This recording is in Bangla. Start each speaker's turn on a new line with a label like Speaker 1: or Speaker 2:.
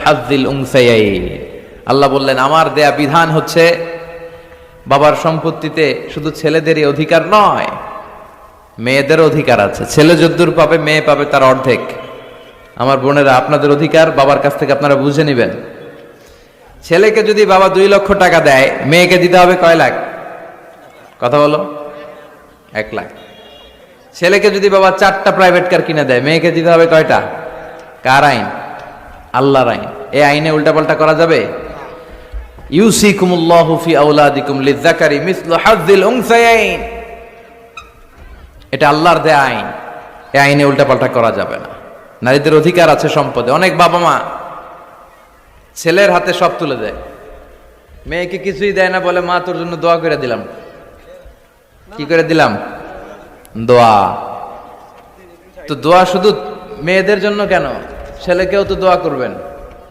Speaker 1: হাযযিল উনসায়াইন। আল্লাহ বললেন আমার দেয়া বিধান হচ্ছে বাবার সম্পত্তিতে শুধু ছেলেদেরই অধিকার নয়, মেয়েদের অধিকার আছে। ছেলে যদ্দূর পাবে মেয়ে পাবে তার অর্ধেক। আমার বোনেরা, আপনাদের অধিকার বাবার কাছ থেকে আপনারা বুঝে নেবেন। ছেলেকে যদি বাবা 2 লক্ষ টাকা দেয়, মেয়েকে দিতে হবে কয় লাখ? কথা বলো। 1 লাখ। ছেলেকে যদি বাবা 4টা প্রাইভেট কার কিনে দেয়, মেয়েকে দিতে হবে কয়টা? কার আইন? আল্লাহর আইন। এই আইনে উল্টাপাল্টা করা যাবে? ইউসিকুমুল্লাহু ফি আওলাদিকুম লিযযাকারি মিসলু হাযযিল উনসায়াইন। এটা আল্লাহর দেয়া আইন। এই আইনে উল্টাপাল্টা করা যাবে না। নারীদের অধিকার আছে সম্পদে। অনেক বাবা মা ছেলের হাতে সব তুলে দেয়, মেয়েকে কিছুই দেয় না, বলে মা তোর জন্য দোয়া করে দিলাম। কি করে দিলাম? দোয়া। তো দোয়া শুধু মেয়েদের জন্য কেন? ছেলেকেও তো দোয়া করবেন।